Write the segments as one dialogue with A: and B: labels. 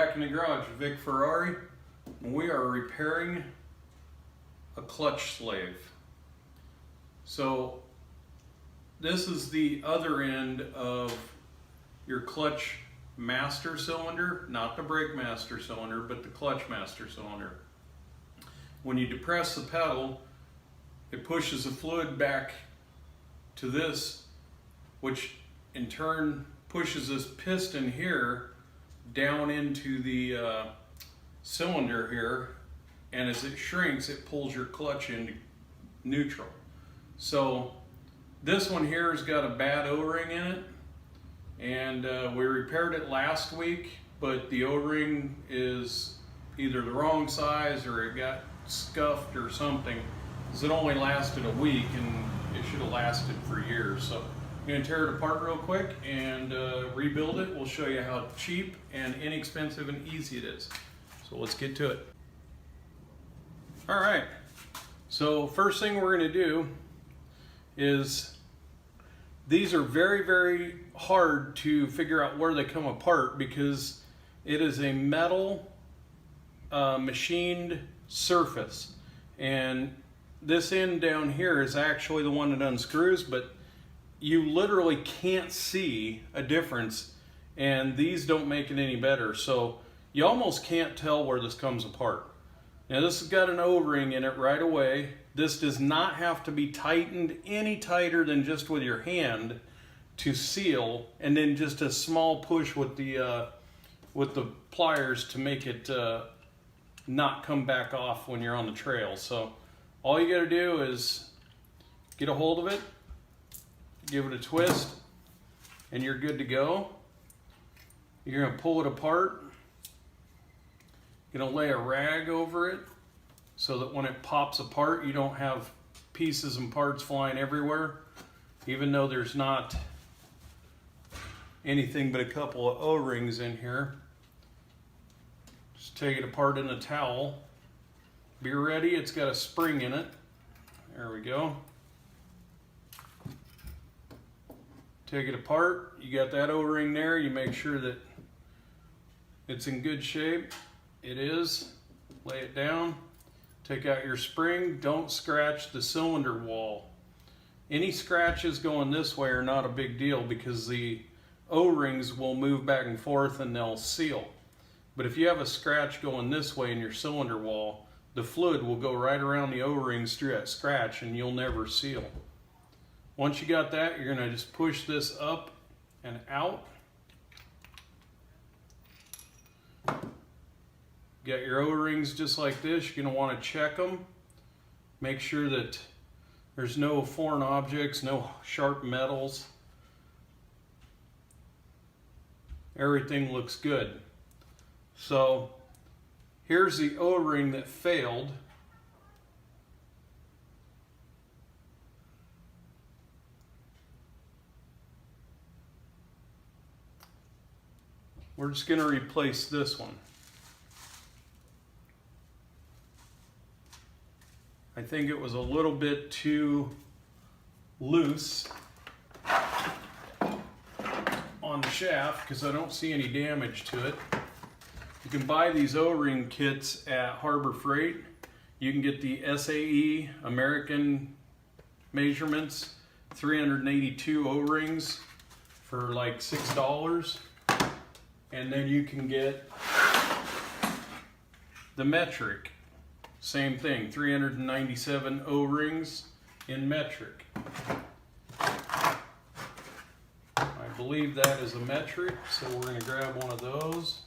A: back in the garage with Vic Ferrari, and we are repairing a clutch slave. So this is the other end of your clutch master cylinder, not the brake master cylinder, but the clutch master cylinder. When you depress the pedal, it pushes the fluid back to this, which in turn pushes this piston here down into the cylinder here, and as it shrinks, it pulls your clutch into neutral. So this one here has got a bad O-ring in it, and we repaired it last week, but the O-ring is either the wrong size or it got scuffed or something, because it only lasted a week and it should have lasted for years. So I'm going to tear it apart real quick and rebuild it. We'll show you how cheap and inexpensive and easy it is. So let's get to it. All right, so first thing we're going to do is, these are very, very hard to figure out where they come apart because it is a metal machined surface, and this end down here is actually the one that unscrews, but you literally can't see a difference, and these don't make it any better. So you almost can't tell where this comes apart. Now this has got an O-ring in it right away. This does not have to be tightened any tighter than just with your hand to seal, and then just a small push with the pliers to make it not come back off when you're on the trail. So all you got to do is get a hold of it, give it a twist, and you're good to go. You're going to pull it apart. You're going to lay a rag over it so that when it pops apart, you don't have pieces and parts flying everywhere, even though there's not anything but a couple of O-rings in here. Just take it apart in a towel. Be ready, it's got a spring in it. There we go. Take it apart, you got that O-ring there, you make sure that it's in good shape. It is. Lay it down, take out your spring, don't scratch the cylinder wall. Any scratches going this way are not a big deal because the O-rings will move back and forth and they'll seal. But if you have a scratch going this way in your cylinder wall, the fluid will go right around the O-rings through that scratch and you'll never seal. Once you got that, you're going to just push this up and out. Got your O-rings just like this. You're going to want to check them. Make sure that there's no foreign objects, no sharp metals. Everything looks good. So here's the O-ring that failed. We're just going to replace this one. I think it was a little bit too loose on the shaft because I don't see any damage to it. You can buy these O-ring kits at Harbor Freight. You can get the SAE American measurements, 382 O-rings for like $6. And then you can get the metric. Same thing, 397 O-rings in metric. I believe that is a metric, so we're going to grab one of those.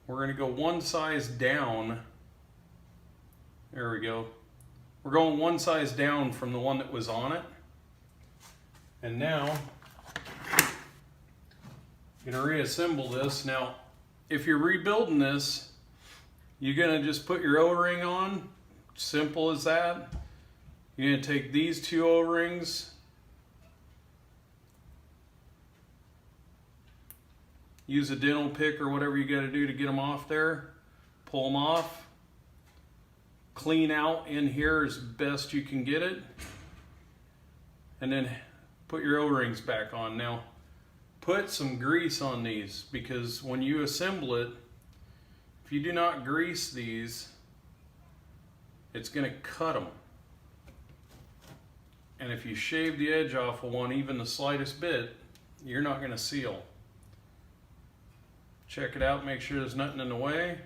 A: We're going to go one size down. There we go. We're going one size down from the one that was on it. And now, I'm going to reassemble this. Now, if you're rebuilding this, you're going to just put your O-ring on. Simple as that. You're going to take these two O-rings, use a dental pick or whatever you got to do to get them off there. Pull them off. clean out in here as best you can get it. And then put your O-rings back on. Now, put some grease on these, because when you assemble it, if you do not grease these, it's going to cut them. And if you shave the edge off of one even the slightest bit, you're not going to seal. Check it out, make sure there's nothing in the way.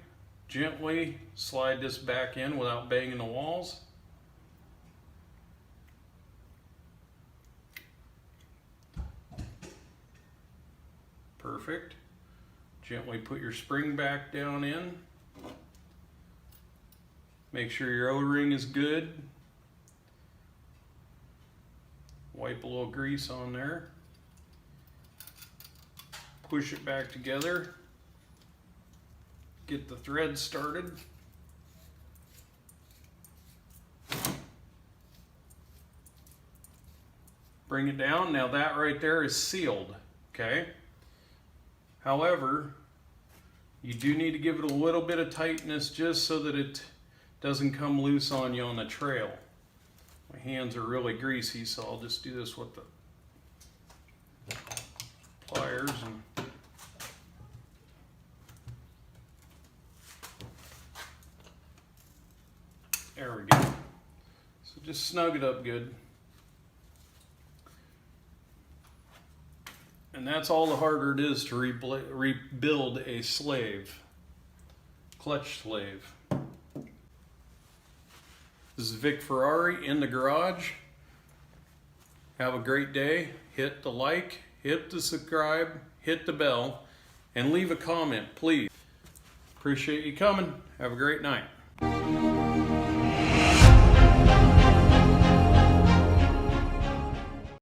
A: Gently slide this back in without banging the walls. Perfect. Gently put your spring back down in. Make sure your O-ring is good. Wipe a little grease on there. Push it back together. Get the thread started. Bring it down. Now that right there is sealed, okay? However, you do need to give it a little bit of tightness just so that it doesn't come loose on you on the trail. My hands are really greasy, so I'll just do this with the pliers. And there we go. So just snug it up good. And that's all the harder it is to rebuild a slave, clutch slave. This is Vic Ferrari in the garage. Have a great day. Hit the like, hit the subscribe, hit the bell, and leave a comment, please. Appreciate you coming. Have a great night.